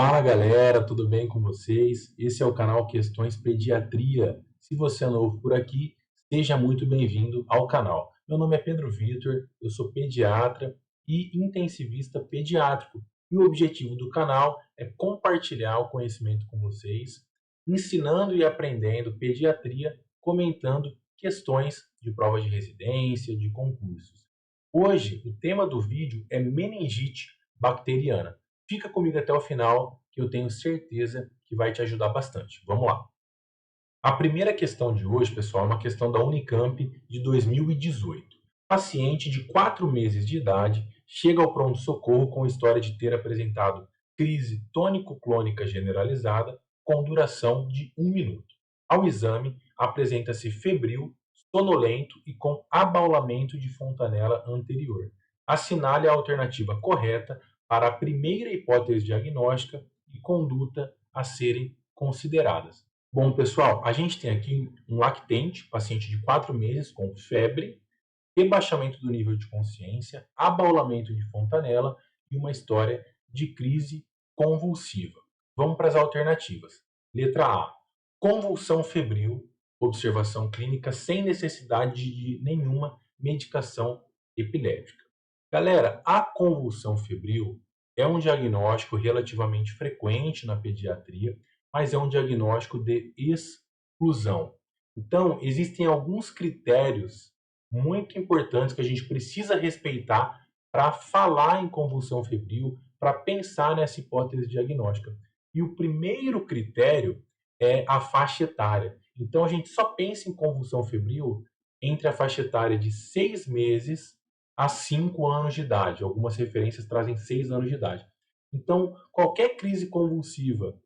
Fala galera, tudo bem com vocês? Esse é o canal Questões Pediatria. Se você é novo por aqui, seja muito bem-vindo ao canal. Meu nome é Pedro Vitor, eu sou pediatra e intensivista pediátrico. E o objetivo do canal é compartilhar o conhecimento com vocês, ensinando e aprendendo pediatria, comentando questões de prova de residência, de concursos. Hoje, o tema do vídeo é meningite bacteriana. Fica comigo até o final, que eu tenho certeza que vai te ajudar bastante. Vamos lá. A primeira questão de hoje, pessoal, é uma questão da Unicamp de 2018. Paciente de 4 meses de idade chega ao pronto-socorro com história de ter apresentado crise tônico-clônica generalizada com duração de 1 minuto. Ao exame, apresenta-se febril, sonolento e com abaulamento de fontanela anterior. Assinale a alternativa correta para a primeira hipótese diagnóstica e conduta a serem consideradas. Bom, pessoal, a gente tem aqui um lactente, paciente de 4 meses com febre, rebaixamento do nível de consciência, abaulamento de fontanela e uma história de crise convulsiva. Vamos para as alternativas. Letra A, convulsão febril, observação clínica sem necessidade de nenhuma medicação epilética. Galera, a convulsão febril é um diagnóstico relativamente frequente na pediatria, mas é um diagnóstico de exclusão. Então, existem alguns critérios muito importantes que a gente precisa respeitar para falar em convulsão febril, para pensar nessa hipótese diagnóstica. E o primeiro critério é a faixa etária. Então, a gente só pensa em convulsão febril entre a faixa etária de 6 meses a 5 anos de idade. Algumas referências trazem 6 anos de idade. Então, qualquer crise convulsiva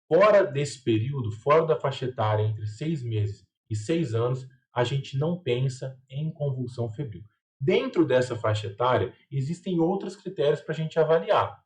fora desse período, fora da faixa etária entre 6 meses e 6 anos, a gente não pensa em convulsão febril. Dentro dessa faixa etária, existem outros critérios para a gente avaliar.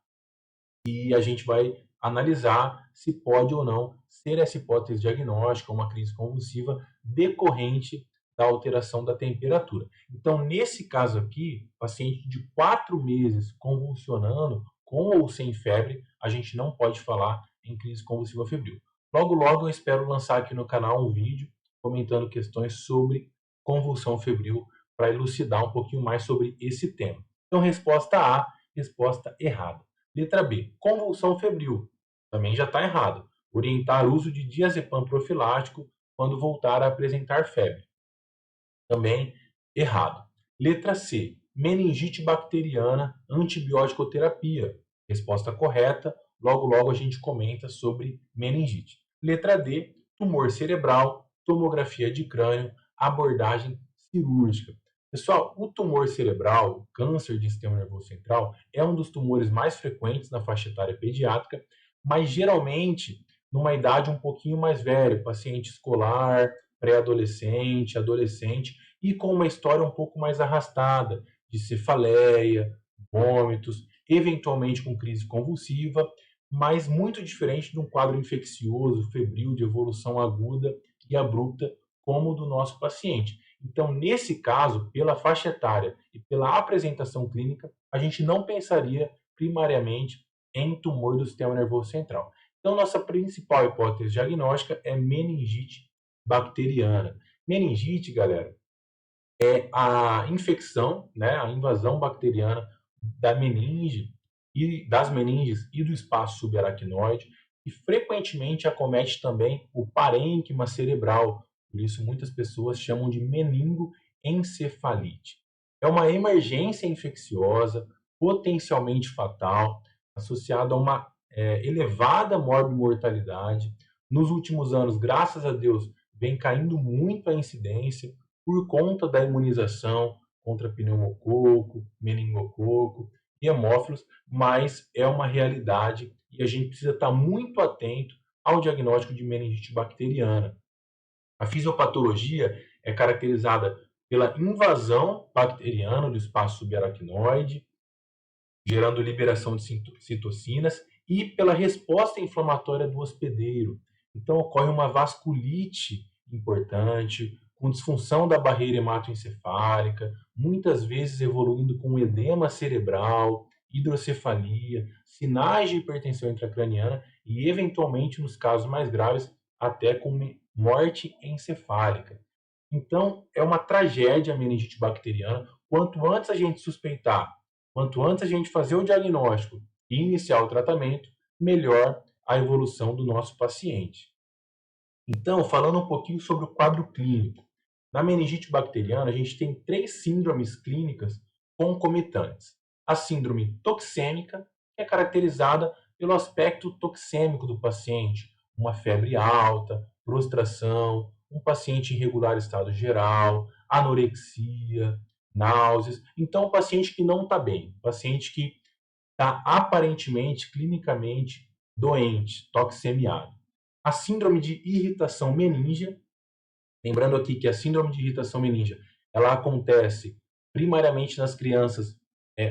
E a gente vai analisar se pode ou não ser essa hipótese diagnóstica, uma crise convulsiva decorrente da alteração da temperatura. Então, nesse caso aqui, paciente de 4 meses convulsionando, com ou sem febre, a gente não pode falar em crise convulsiva febril. Logo, logo eu espero lançar aqui no canal um vídeo comentando questões sobre convulsão febril para elucidar um pouquinho mais sobre esse tema. Então, resposta A, resposta errada. Letra B, convulsão febril. Também já está errado. Orientar o uso de diazepam profilático quando voltar a apresentar febre. Também errado. Letra C, meningite bacteriana, antibiótico-terapia. Resposta correta. Logo, logo a gente comenta sobre meningite. Letra D, tumor cerebral, tomografia de crânio, abordagem cirúrgica. Pessoal, o tumor cerebral, o câncer de sistema nervoso central, é um dos tumores mais frequentes na faixa etária pediátrica, mas geralmente numa idade um pouquinho mais velha, paciente escolar, pré-adolescente, adolescente, e com uma história um pouco mais arrastada, de cefaleia, vômitos, eventualmente com crise convulsiva, mas muito diferente de um quadro infeccioso, febril, de evolução aguda e abrupta, como o do nosso paciente. Então, nesse caso, pela faixa etária e pela apresentação clínica, a gente não pensaria primariamente em tumor do sistema nervoso central. Então, nossa principal hipótese diagnóstica é meningite bacteriana. Meningite, galera, é a infecção, né, a invasão bacteriana da meninge e das meninges e do espaço subaracnoide, e frequentemente acomete também o parênquima cerebral. Por isso, muitas pessoas chamam de meningoencefalite. É uma emergência infecciosa, potencialmente fatal, associada a uma elevada morbimortalidade. Nos últimos anos, graças a Deus, vem caindo muito a incidência por conta da imunização contra pneumococo, meningococo e hemófilos, mas é uma realidade e a gente precisa estar muito atento ao diagnóstico de meningite bacteriana. A fisiopatologia é caracterizada pela invasão bacteriana do espaço subaracnoide, gerando liberação de citocinas, e pela resposta inflamatória do hospedeiro. Então, ocorre uma vasculite importante, com disfunção da barreira hematoencefálica, muitas vezes evoluindo com edema cerebral, hidrocefalia. sinais de hipertensão intracraniana e, eventualmente, nos casos mais graves, até com morte encefálica. Então, é uma tragédia a meningite bacteriana. Quanto antes a gente suspeitar, quanto antes a gente fazer o diagnóstico e iniciar o tratamento, melhor a evolução do nosso paciente. Então, falando um pouquinho sobre o quadro clínico. Na meningite bacteriana, a gente tem 3 síndromes clínicas concomitantes. A síndrome toxêmica, que é caracterizada pelo aspecto toxêmico do paciente, uma febre alta, prostração, um paciente em irregular estado geral, anorexia, náuseas. Então, o paciente que não está bem, o paciente que está aparentemente, clinicamente doente, toxemiado. A síndrome de irritação meníngia, lembrando aqui que a síndrome de irritação meníngia, ela acontece primariamente nas crianças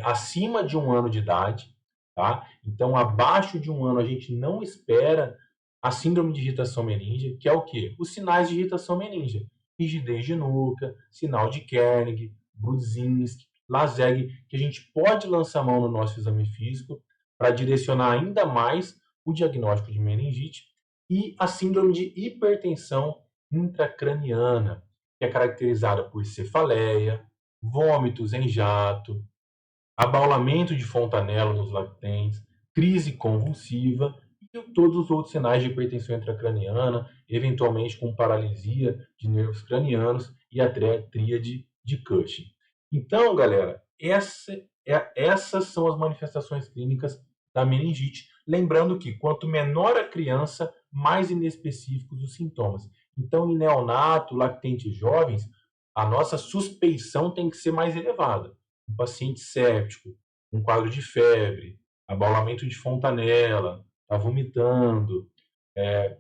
acima de 1 ano de idade, tá? Então, abaixo de 1 ano, a gente não espera a síndrome de irritação meníngia, que é o quê? Os sinais de irritação meníngia. Rigidez de nuca, sinal de Kernig, Brudzinski, Lazeg, que a gente pode lançar a mão no nosso exame físico para direcionar ainda mais o diagnóstico de meningite, e a síndrome de hipertensão intracraniana, que é caracterizada por cefaleia, vômitos em jato, abaulamento de fontanela nos lactentes, crise convulsiva e todos os outros sinais de hipertensão intracraniana, eventualmente com paralisia de nervos cranianos e a tríade de Cushing. Então, galera, essas são as manifestações clínicas da meningite. Lembrando que quanto menor a criança, mais inespecíficos os sintomas. Então, em neonato, lactente e jovens, a nossa suspeição tem que ser mais elevada. Um paciente séptico, um quadro de febre, abaulamento de fontanela, está vomitando,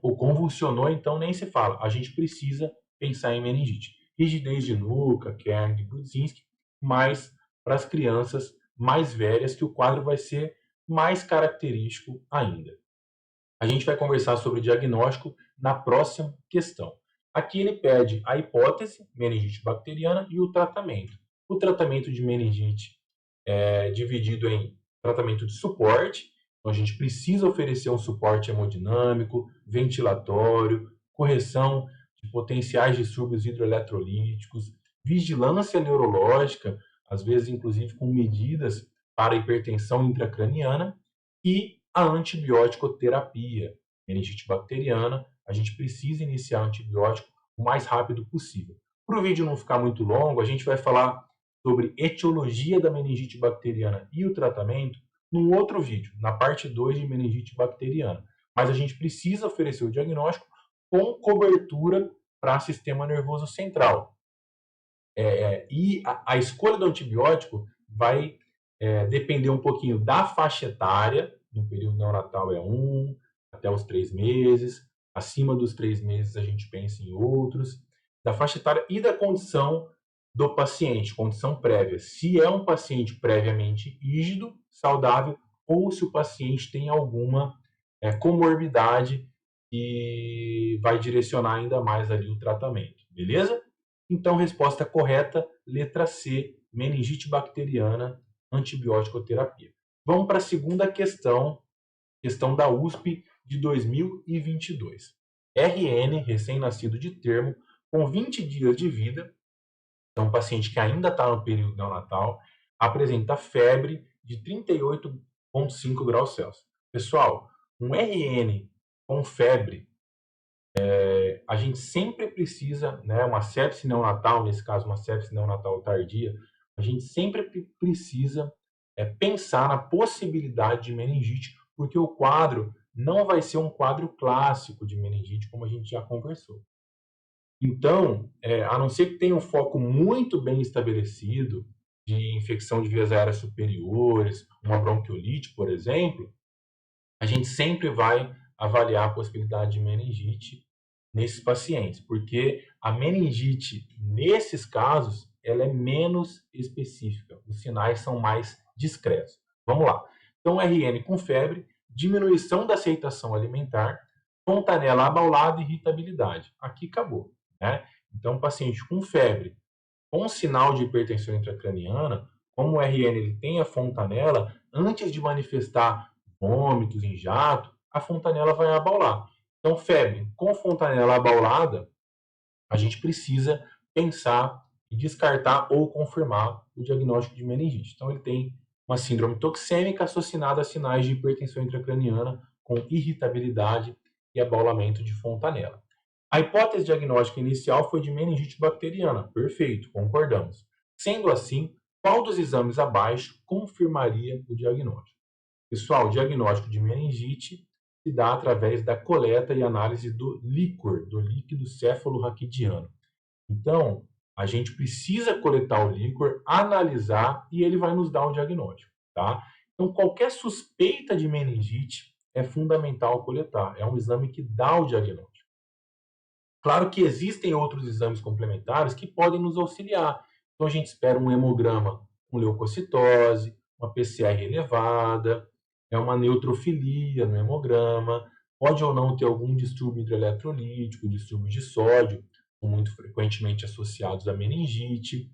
ou convulsionou, então nem se fala. A gente precisa pensar em meningite. Rigidez de nuca, Kernig, Brudzinski, mas para as crianças mais velhas que o quadro vai ser mais característico ainda. A gente vai conversar sobre diagnóstico na próxima questão. Aqui ele pede a hipótese, meningite bacteriana, e o tratamento. O tratamento de meningite é dividido em tratamento de suporte, então a gente precisa oferecer um suporte hemodinâmico, ventilatório, correção de potenciais distúrbios hidroeletrolíticos, vigilância neurológica, às vezes inclusive com medidas para hipertensão intracraniana, e a antibiótico-terapia. Meningite bacteriana, a gente precisa iniciar antibiótico o mais rápido possível. Para o vídeo não ficar muito longo, a gente vai falar sobre etiologia da meningite bacteriana e o tratamento num outro vídeo, na parte 2 de meningite bacteriana. Mas a gente precisa oferecer o diagnóstico com cobertura para sistema nervoso central. E a escolha do antibiótico vai depender um pouquinho da faixa etária. No período neonatal é 1 até os 3 meses. Acima dos 3 meses a gente pensa em outros. Da faixa etária e da condição do paciente, condição prévia. Se é um paciente previamente rígido, saudável, ou se o paciente tem alguma comorbidade que vai direcionar ainda mais ali o tratamento. Beleza? Então, resposta correta, letra C, meningite bacteriana, antibiótico-terapia. Vamos para a segunda questão da USP de 2022. RN, recém-nascido de termo, com 20 dias de vida, então um paciente que ainda está no período neonatal, apresenta febre de 38,5 graus Celsius. Pessoal, um RN com febre, a gente sempre precisa, né, uma sepse neonatal, nesse caso uma sepse neonatal tardia, a gente sempre precisa pensar na possibilidade de meningite, porque o quadro não vai ser um quadro clássico de meningite, como a gente já conversou. Então, a não ser que tenha um foco muito bem estabelecido de infecção de vias aéreas superiores, uma bronquiolite, por exemplo, a gente sempre vai avaliar a possibilidade de meningite nesses pacientes, porque a meningite, nesses casos, ela é menos específica, os sinais são mais discretos. Vamos lá. Então, RN com febre, diminuição da aceitação alimentar, fontanela abaulada e irritabilidade. Aqui acabou, né? Então, paciente com febre, com sinal de hipertensão intracraniana, como o RN ele tem a fontanela, antes de manifestar vômitos, em jato, a fontanela vai abaular. Então, febre com fontanela abaulada, a gente precisa pensar e descartar ou confirmar o diagnóstico de meningite. Então, ele tem uma síndrome toxêmica associada a sinais de hipertensão intracraniana com irritabilidade e abaulamento de fontanela. A hipótese diagnóstica inicial foi de meningite bacteriana. Perfeito, concordamos. Sendo assim, qual dos exames abaixo confirmaria o diagnóstico? Pessoal, o diagnóstico de meningite se dá através da coleta e análise do líquor, do líquido cefalorraquidiano. Então, a gente precisa coletar o líquor, analisar e ele vai nos dar o diagnóstico, tá? Então, qualquer suspeita de meningite é fundamental coletar. É um exame que dá o diagnóstico. Claro que existem outros exames complementares que podem nos auxiliar. Então, a gente espera um hemograma com leucocitose, uma PCR elevada, uma neutrofilia no hemograma, pode ou não ter algum distúrbio hidroeletrolítico, distúrbio de sódio, muito frequentemente associados à meningite.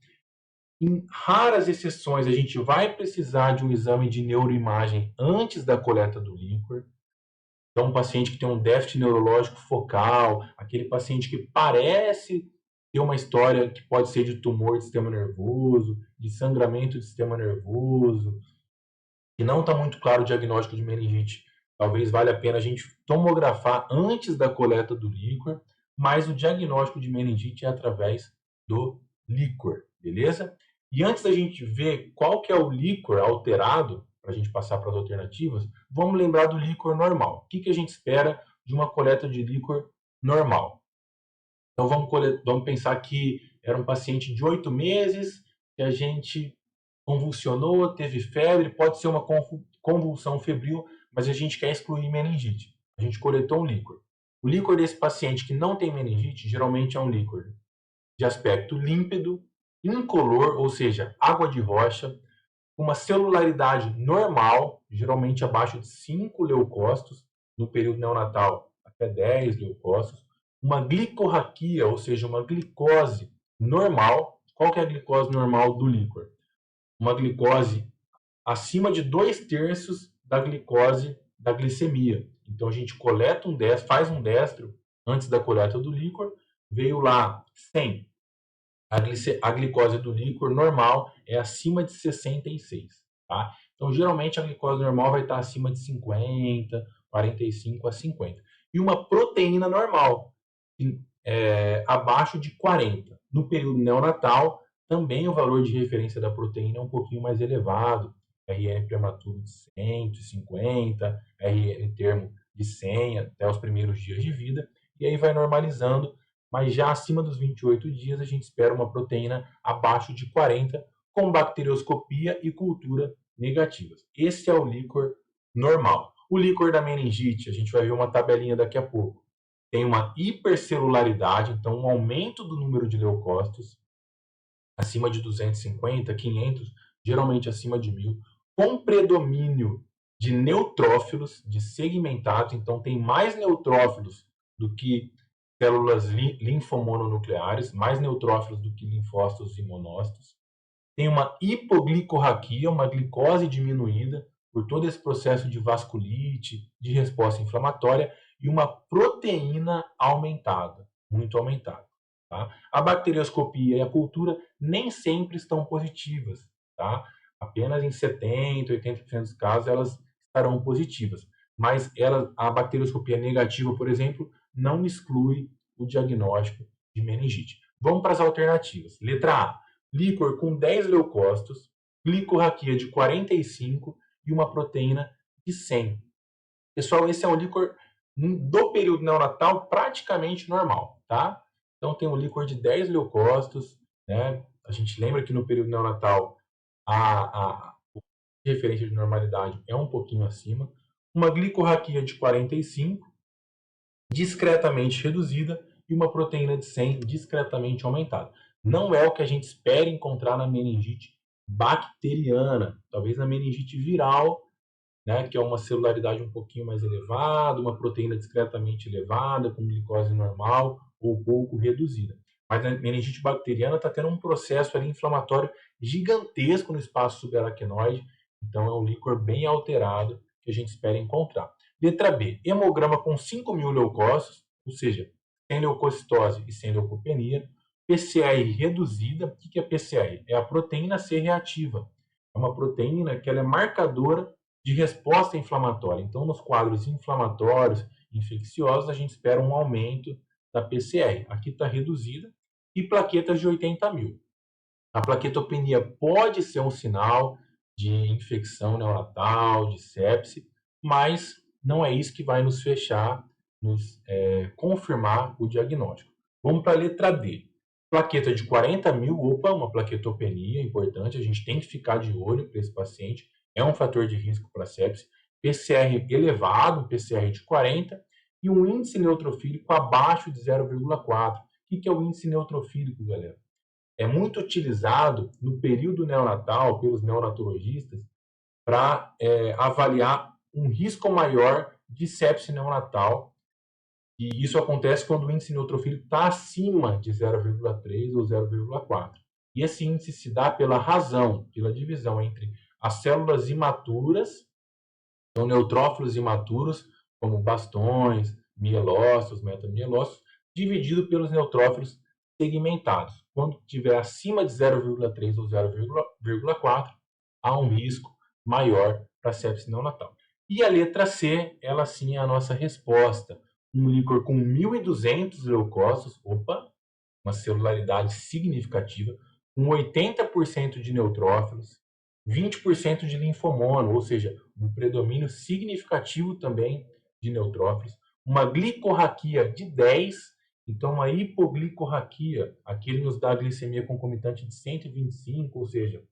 Em raras exceções, a gente vai precisar de um exame de neuroimagem antes da coleta do líquor. Então, um paciente que tem um déficit neurológico focal, aquele paciente que parece ter uma história que pode ser de tumor do sistema nervoso, de sangramento do sistema nervoso, e não está muito claro o diagnóstico de meningite. Talvez valha a pena a gente tomografar antes da coleta do líquor, mas o diagnóstico de meningite é através do líquor, beleza? E antes da gente ver qual que é o líquor alterado, para a gente passar para as alternativas, vamos lembrar do líquor normal. O que a gente espera de uma coleta de líquor normal? Então vamos pensar que era um paciente de 8 meses, que a gente convulsionou, teve febre, pode ser uma convulsão febril, mas a gente quer excluir meningite. A gente coletou um líquor. O líquor desse paciente que não tem meningite, geralmente é um líquor de aspecto límpido, incolor, ou seja, água de rocha, uma celularidade normal, geralmente abaixo de 5 leucócitos, no período neonatal até 10 leucócitos, uma glicorraquia, ou seja, uma glicose normal. Qual que é a glicose normal do líquor? Uma glicose acima de 2/3 da glicose da glicemia. Então a gente coleta um destro, faz um destro antes da coleta do líquor, veio lá 100. A glicose do líquor normal é acima de 66, tá? Então, geralmente, a glicose normal vai estar acima de 50, 45 a 50. E uma proteína normal, abaixo de 40. No período neonatal, também o valor de referência da proteína é um pouquinho mais elevado. RN prematuro de 150, RN termo de 100 até os primeiros dias de vida. E aí vai normalizando, mas já acima dos 28 dias a gente espera uma proteína abaixo de 40, com bacterioscopia e cultura negativas. Esse é o líquor normal. O líquor da meningite, a gente vai ver uma tabelinha daqui a pouco. Tem uma hipercelularidade, então um aumento do número de leucócitos, acima de 250, 500, geralmente acima de 1.000, com predomínio de neutrófilos, de segmentados, então tem mais neutrófilos do que células linfomononucleares, mais neutrófilos do que linfócitos e monócitos. Tem uma hipoglicorraquia, uma glicose diminuída por todo esse processo de vasculite, de resposta inflamatória, e uma proteína aumentada, muito aumentada. Tá? A bacterioscopia e a cultura nem sempre estão positivas. Tá? Apenas em 70%, 80% dos casos elas estarão positivas. Mas a bacterioscopia negativa, por exemplo, não exclui o diagnóstico de meningite. Vamos para as alternativas. Letra A, líquor com 10 leucócitos, glicorraquia de 45 e uma proteína de 100. Pessoal, esse é um líquor do período neonatal praticamente normal, tá? Então tem um líquor de 10 leucócitos, né? A gente lembra que no período neonatal a referência de normalidade é um pouquinho acima. Uma glicorraquia de 45, discretamente reduzida, e uma proteína de 100 discretamente aumentada. Não é o que a gente espera encontrar na meningite bacteriana, talvez na meningite viral, né, que é uma celularidade um pouquinho mais elevada, uma proteína discretamente elevada, com glicose normal ou pouco reduzida. Mas a meningite bacteriana está tendo um processo ali inflamatório gigantesco no espaço subaracnoide, então é um líquor bem alterado que a gente espera encontrar. Letra B, hemograma com 5.000 leucócitos, ou seja, sem leucocitose e sem leucopenia. PCR reduzida. O que é PCR? É a proteína C reativa. É uma proteína que ela é marcadora de resposta inflamatória. Então, nos quadros inflamatórios, infecciosos, a gente espera um aumento da PCR. Aqui está reduzida. E plaquetas de 80.000. A plaquetopenia pode ser um sinal de infecção neonatal, de sepse, mas não é isso que vai nos fechar, nos confirmar o diagnóstico. Vamos para a letra D. Plaqueta de 40.000, opa, uma plaquetopenia importante, a gente tem que ficar de olho para esse paciente, é um fator de risco para sepse. PCR elevado, PCR de 40, e um índice neutrofílico abaixo de 0,4. O que é o índice neutrofílico, galera? É muito utilizado no período neonatal pelos neonatologistas para avaliar um risco maior de sepse neonatal. E isso acontece quando o índice neutrofílico está acima de 0,3 ou 0,4. E esse índice se dá pela razão, pela divisão entre as células imaturas, então neutrófilos imaturos, como bastões, mielócitos, metamielócitos, dividido pelos neutrófilos segmentados. Quando tiver acima de 0,3 ou 0,4, há um risco maior para sepse neonatal. E a letra C, ela sim é a nossa resposta. Um líquor com 1.200 leucócitos, opa, uma celularidade significativa, com 80% de neutrófilos, 20% de linfomono, ou seja, um predomínio significativo também de neutrófilos, uma glicorraquia de 10, então uma hipoglicorraquia, aqui ele nos dá a glicemia concomitante de 125, ou seja,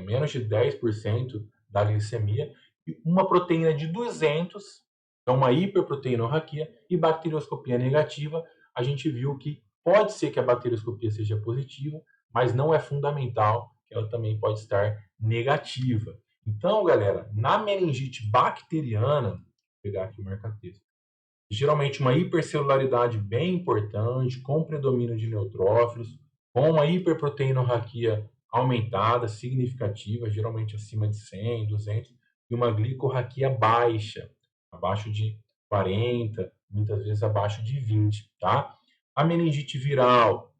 menos de 10% da glicemia, e uma proteína de 200, então uma hiperproteinorraquia, e bacterioscopia negativa. A gente viu que pode ser que a bacterioscopia seja positiva, mas não é fundamental que ela também pode estar negativa. Então, galera, na meningite bacteriana, vou pegar aqui o marca-texto, geralmente uma hipercelularidade bem importante, com predomínio de neutrófilos, com uma hiperproteinorraquia aumentada, significativa, geralmente acima de 100, 200, e uma glicorraquia baixa, abaixo de 40, muitas vezes abaixo de 20, tá? A meningite viral,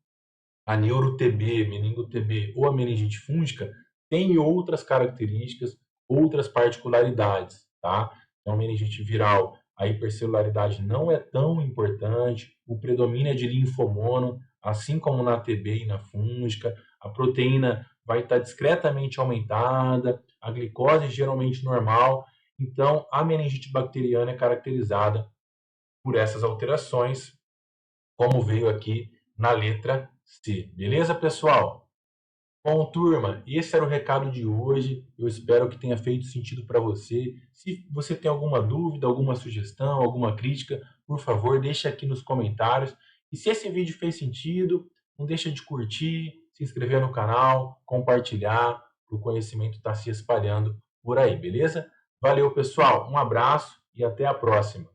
a neuro-TB, meningo-TB ou a meningite fúngica tem outras características, outras particularidades, tá? Então, meningite viral, a hipercelularidade não é tão importante, o predomínio é de linfomono, assim como na TB e na fúngica, a proteína vai estar discretamente aumentada, a glicose geralmente normal. Então, a meningite bacteriana é caracterizada por essas alterações, como veio aqui na letra C. Beleza, pessoal? Bom, turma, esse era o recado de hoje. Eu espero que tenha feito sentido para você. Se você tem alguma dúvida, alguma sugestão, alguma crítica, por favor, deixe aqui nos comentários. E se esse vídeo fez sentido, não deixa de curtir, se inscrever no canal, compartilhar, para o conhecimento estar se espalhando por aí, beleza? Valeu, pessoal. Um abraço e até a próxima.